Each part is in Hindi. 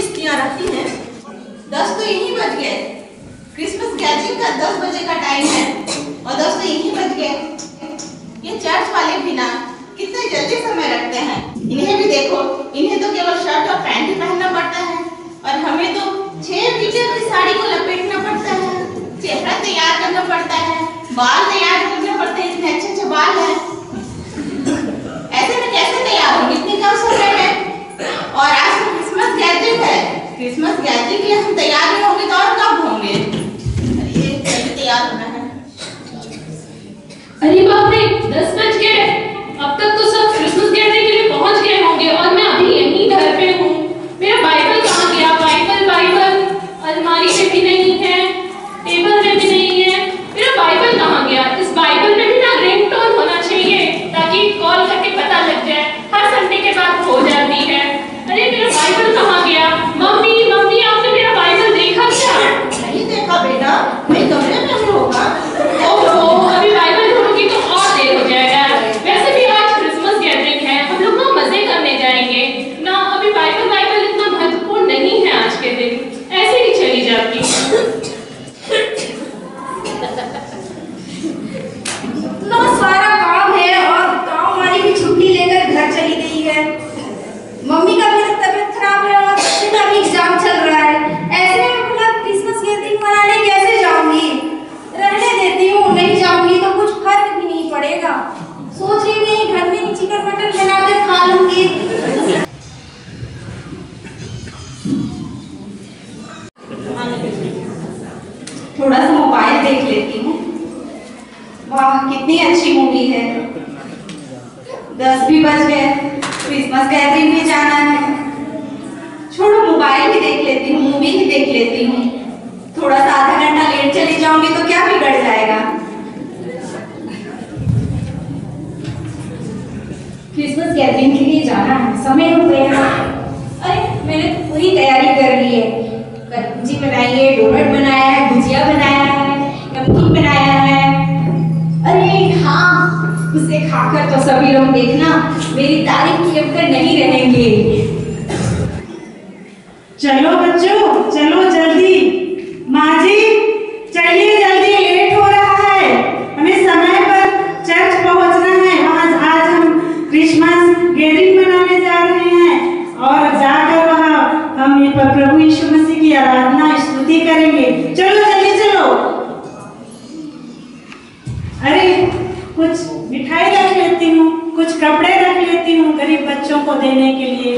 स्त्रियां रखती हैं। 10 तो यही बज गए। क्रिसमस गैदरिंग का 10 बजे का टाइम है और 10 तो यही बज गए। ये चर्च वाले भी ना कितने जल्दी समय रखते हैं। इन्हें भी देखो, इन्हें तो केवल शर्ट और पैंट ही पहनना पड़ता है और हमें तो 6 मीटर की साड़ी को लपेटना पड़ता है, चेहरा तैयार करना पड़ता है, बाल तैयार करने पड़ते हैं। इतने अच्छे अच्छे बाल हैं, ऐसे में कैसे तैयार होंगे इतनी कम समय में। और आज तो क्रिसमस गैदरिंग है। क्रिसमस गैदरिंग के लिए हम तैयार नहीं होंगे तो और कब होंगे? अरे जल्दी तैयार होना है। अरे बाप रे, 10 बज गए। अब तक तो सब क्रिसमस गैदरिंग के लिए पहुंच गए होंगे और मैं अभी यहीं घर पे हूँ। मेरा बाइबल कहाँ गया? बाइबल अलमारी में भी नहीं है, टेबल में भी नहीं है। मेरा बाइबल कहाँ गया? इस बाइबल में भी ना रिंगटोन होना चाहिए ताकि कॉल करके पता लग जाए। हर संडे के बाद हो जाती है। अरे मेरा बाइबल कहाँ गया? मम्मी आपने मेरा बाइबल देखा क्या? नहीं देखा बेटा, मेरे कमरे में भी होगा। ओहो, अभी बाइबल ढूंढूंगी तो और देर हो जाएगा। वैसे भी आज क्रिसमस गैदरिंग है, हम लोग ना मजे करने जाएंगे ना। अभी बाइबल इतना महत्वपूर्ण नहीं है आज के दिन, ऐसे ही चली जाती। इतना सारा काम है और काम वाली भी छुट्टी लेकर घर चली गई है। मम्मी का भी तबीयत खराब है और बच्चे का भी एग्जाम चल रहा है। ऐसे में मैं क्रिसमस गैदरिंग मनाने कैसे जाऊंगी? रहने देती हूँ, नहीं जाऊंगी तो कुछ फर्क भी नहीं पड़ेगा। सोच रही नहीं, घर में चिकन मटन बना कर खा लूंगी। थोड़ा सा मोबाइल देख लेती हूँ। वाह, कितनी अच्छी मूवी है। 10 भी बज गए, क्रिसमस गैदरिंग में जाना है। छोड़ो, मोबाइल ही देख लेती हूँ, मूवी ही देख लेती हूँ। थोड़ा सा आधा घंटा लेट चली जाऊंगी तो क्या बिगड़ जाएगा? क्रिसमस गैदरिंग के लिए जाना है, समय हो गया। अरे मैंने तो पूरी तैयारी कर ली है। कच्ची बनाई है, डोनट बनाया है, भुजिया बनाया है, नमकीन बनाया है। अरे हाँ, उसे खाकर तो सभी लोग देखना मेरी तारीफ किए बगैर नहीं रहेंगे। चलो बच्चों, चलो जल्दी। माँ जी चलिए जल्दी, लेट हो रहा है। हमें समय पर चर्च पहुंचना है। वहाँ आज हम क्रिसमस गैदरिंग मनाने जा रहे हैं और जाकर वहाँ हम प्रभु यीशु मसीह की आराधना स्तुति करेंगे। चलो जल्दी चलो। अरे कुछ मिठाई रख लेती हूँ, कुछ कपड़े रख लेती हूँ गरीब बच्चों को देने के लिए।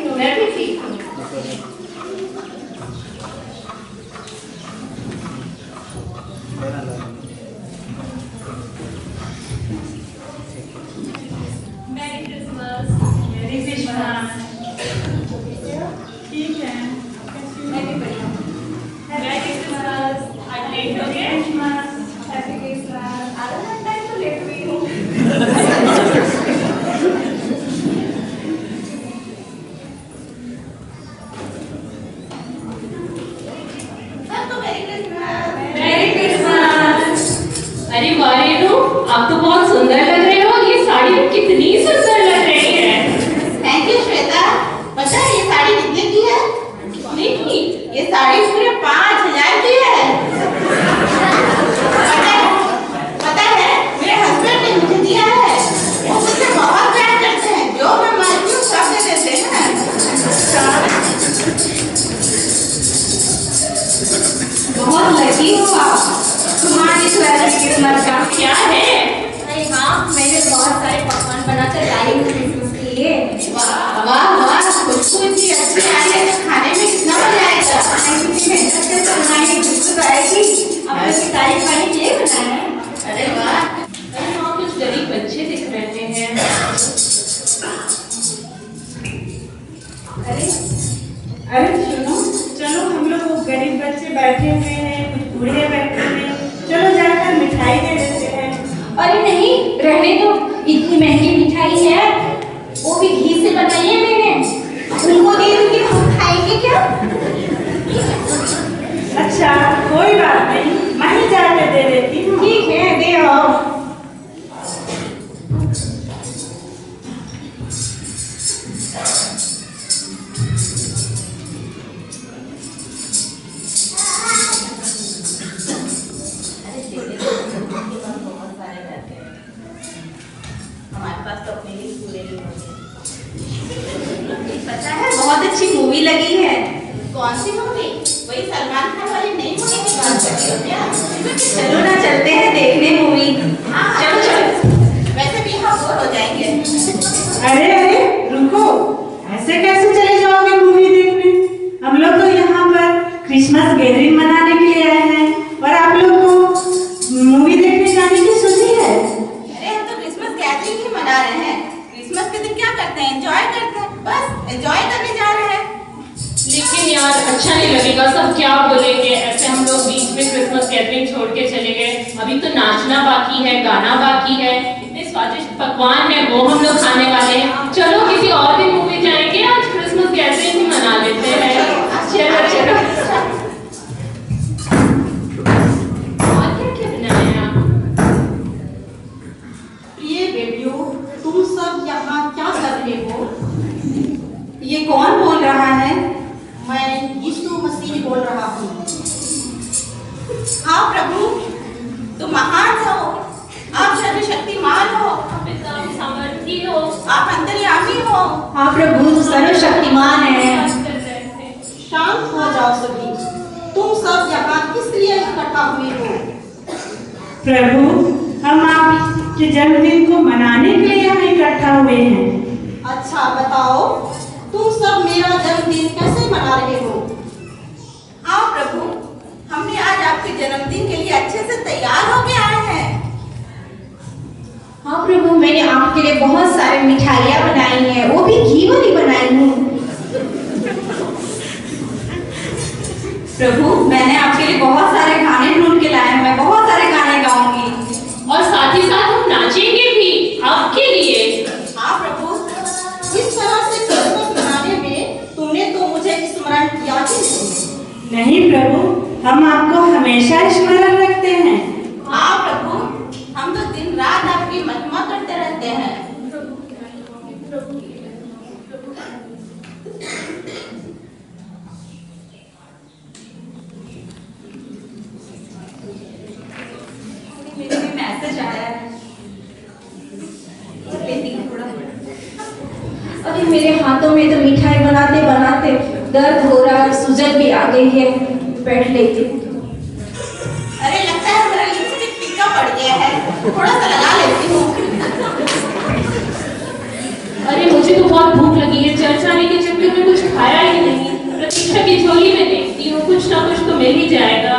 मैं भी ठीक हूँ। Merry Christmas. मेरी क्रिसमस। ठीक है, मैं भी बढ़िया। Merry Christmas. आज लेट हो गए? Happy Christmas. आधा घंटा तो लेट हुई हूँ। Merry Christmas. अरे वाह रेनू, आप तो बहुत सुंदर लग रहे हो। ये साड़ी कितनी सुंदर लग रही है। Thank you Shweta. पता है ये साड़ी कितने की है? कितनी की? ये साड़ी पूरे 5000 की है। पता है मेरे हस्बैंड ने मुझे दिया है। वो मुझसे बहुत प्यार करते हैं, जो मैं मांगती हूँ सब दे देते हैं। बहुत लकी हो आप। तुम्हारी तो ऐसी किस्मत का क्या है? अरे हाँ, मैंने बहुत सारे पकवान बनाकर लाई हूँ क्रिसमस के लिए। वाह वाह, खुशबू इतनी अच्छी आई है तो खाने में कितना मजा आएगा। मेहनत से तो बनाई, खुशबू तो आएगी। अब इसकी तारीफ करने के लिए बनाया है। अरे वाह, अरे वहाँ कुछ गरीब बच्चे दिख रहे हैं। अरे सुनो, चलो हम लोग वो गरीब बच्चे बैठे हुए हैं, कुछ बूढ़े बैठे हैं, चलो जाकर मिठाई दे देते हैं। अरे नहीं, रहने दो। इतनी महंगी मिठाई है, वो भी घी से बनाई है मैंने। उनको दे दूंगी, हम खाएंगे क्या? अच्छा कोई बात नहीं, मैं ही जाकर दे देती हूँ। ठीक है, दे आओ। पास तो अपने लिए पूरे नहीं होंगे। पता है बहुत अच्छी मूवी लगी है। कौन सी मूवी? वही सलमान खान वाली नई मूवी की बात कर रही हो क्या? चलो ना चलते हैं देखने मूवी। हाँ चलो चलो। वैसे भी यहाँ बोर हो जाएंगे। अरे अरे रुको, ऐसे कैसे चले जाओगे मूवी देखने? हम लोग तो यहाँ पर क्रिसमस गैदरिंग मनाने के लिए आए हैं और आप लोग को मूवी देखने जाने की सोची है? अरे हम तो क्रिसमस गैदरिंग ही मना रहे हैं। क्रिसमस के दिन क्या करते हैं? एंजॉय करते हैं, बस एंजॉय करने जा रहे हैं। लेकिन यार अच्छा नहीं लगेगा, सब क्या बोलेंगे ऐसे हम लोग बीच में क्रिसमस गैदरिंग छोड़ के चले गए। अभी तो नाचना बाकी है, गाना बाकी है, इतने स्वादिष्ट पकवान है वो हम लोग खाने वाले हैं। चलो किसी और दिन मूवी जाएंगे, आज क्रिसमस गैदरिंग ही मना लेते हैं। चलो चलो। और क्या क्या बनाया? प्रिय बेटियों, तुम सब यहाँ क्या कर रहे हो? ये कौन बोल रहा है? मैं यीशु मसीह बोल रहा हूँ। हाँ प्रभु, तुम महान हो, आप सर्वशक्तिमान हो, आप एकदम सामर्थी हो। आप अंतर्यामी हो। हाँ प्रभु सर्वशक्तिमान है। शांत हो जाओ सभी। तुम सब यहाँ किस लिए इकट्ठा हुए हो? प्रभु, हम आपके जन्मदिन को मनाने के लिए यहाँ इकट्ठा हुए हैं। अच्छा बताओ, तुम सब मेरा जन्मदिन कैसे मना रहे हो? हाँ प्रभु, हमने आज आपके जन्मदिन के लिए अच्छे से तैयार होके आए हैं। हाँ प्रभु, मैंने आपके लिए बहुत सारी मिठाइयाँ बनाई हैं, वो भी घी वाली बनाई हूँ। प्रभु, मैंने आपके लिए बहुत सारे गाने ढूंढ के लाए हैं, मैं बहुत सारे गाने गाऊंगी। और साथ ही साथ हम नाचेंगे भी आपके लिए। हाँ प्रभु, इस तरह से क्रिसमस मनाने में तुमने तो मुझे स्मरण किया ही नहीं। नहीं प्रभु, हम आपको हमेशा स्मरण रखते हैं। हाँ प्रभु, हम तो दिन रात आपकी महिमा करते रहते हैं। मेरे भी मैसेज आया है। लेती हूँ थोड़ा। अभी मेरे हाथों में तो मिठाई बनाते बनाते दर्द हो रहा है, सूजन भी आ गई है, बैठ लेती हूँ। अरे लगता है मेरा लिपस्टिक फीका पड़ गया है, थोड़ा सा लगा लेती हूँ। अरे मुझे तो बहुत भूख लगी है, चर्च आने के चक्कर में कुछ खाया ही नहीं। प्रतीक्षा की झोली में देखती हूँ, कुछ ना कुछ तो मिल ही जाएगा।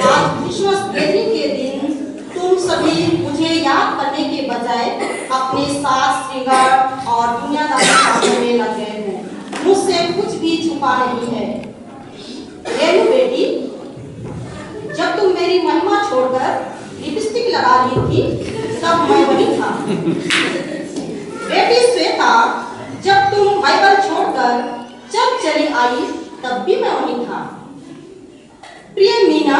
आज क्रिसमस गैदरिंग के दिन तुम सभी मुझे याद करने के बजाय अपने साज श्रृंगार और दुनियादारी कामों में लग गए हो। मुझसे कुछ भी छुपा नहीं है। रेनू बेटी, जब तुम मेरी महिमा छोड़कर लिपस्टिक लगा रही थी तब मैं वही था। बेटी श्वेता, जब तुम बाइबल छोड़कर चर्च चली आई तब भी मैं वही था। प्रिय मीना,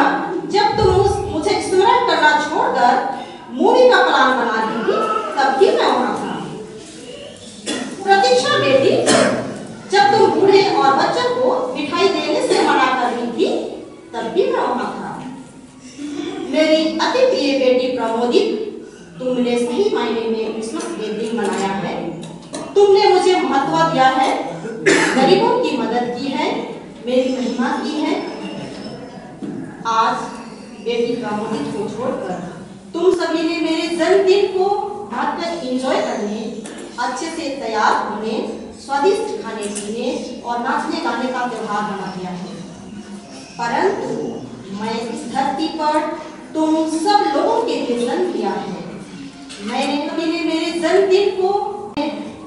जब तुम मुझे स्मरण करना छोड़कर मूवी का प्लान बना रही थी तब भी मैं वहां था। प्रतीक्षा बेटी, जब तुम बूढ़े और बच्चों को मिठाई देने से मना कर रही थी तब भी मैं वहां था। मेरी अति प्रिय बेटी प्रमोदित, तुमने सही मायने में क्रिसमस गैदरिंग मनाया है। तुमने मुझे महत्व दिया है, गरीबों की मदद की है, मेरी महिमा की है। आज बेटी प्रमोदित को छोड़कर तुम सभी ने मेरे जन्मदिन को रात एंजॉय करने, अच्छे से तैयार होने, स्वादिष्ट खाने पीने और नाचने गाने का त्योहार बना दिया है। परंतु मैं इस धरती पर तुम सब लोगों के लिए जन्म लिया है। मैंने मेरे जन्मदिन को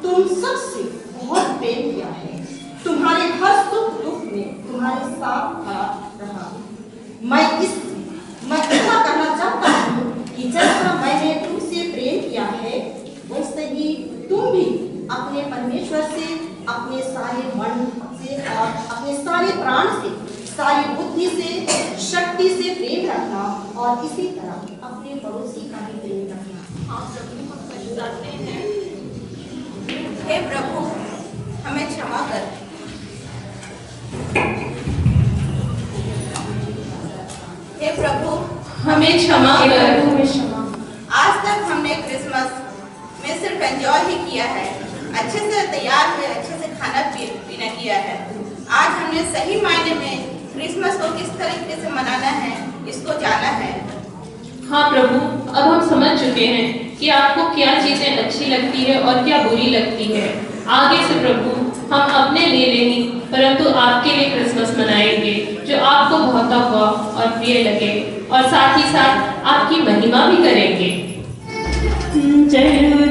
तुम सबसे बहुत प्रेम किया है। तुम्हारे हर सुख दुख में तुम्हारे साथ खड़ा रहा। मैं ऐसा करना चाहता हूँ कि जैसा मैंने तुमसे प्रेम किया है वैसे ही तुम भी अपने परमेश्वर से, अपने सारे मन से और अपने सारे प्राण से, सारी बुद्धि से, शक्ति से प्रेम रखना और इसी तरह अपने पड़ोसी का भी प्रेम रखना। आप प्रभु हम पछताते हैं। हे प्रभु, हमें क्षमा कर। हे प्रभु, हमें क्षमा कर। हमें क्षमा आज तक हमने क्रिसमस में सिर्फ एंजॉय ही किया है, अच्छे से तैयार हुए, अच्छे से खाना पीना किया है। आज हमने सही मायने में क्रिसमस को किस तरीके से मनाना है इसको जाना है। हाँ प्रभु, अब हम समझ चुके हैं कि आपको क्या चीजें अच्छी लगती है और क्या बुरी लगती है। आगे से प्रभु हम अपने लिए नहीं परंतु आपके लिए क्रिसमस मनाएंगे जो आपको बहुत हुआ और प्रिय लगे, और साथ ही साथ आपकी महिमा भी करेंगे। चलो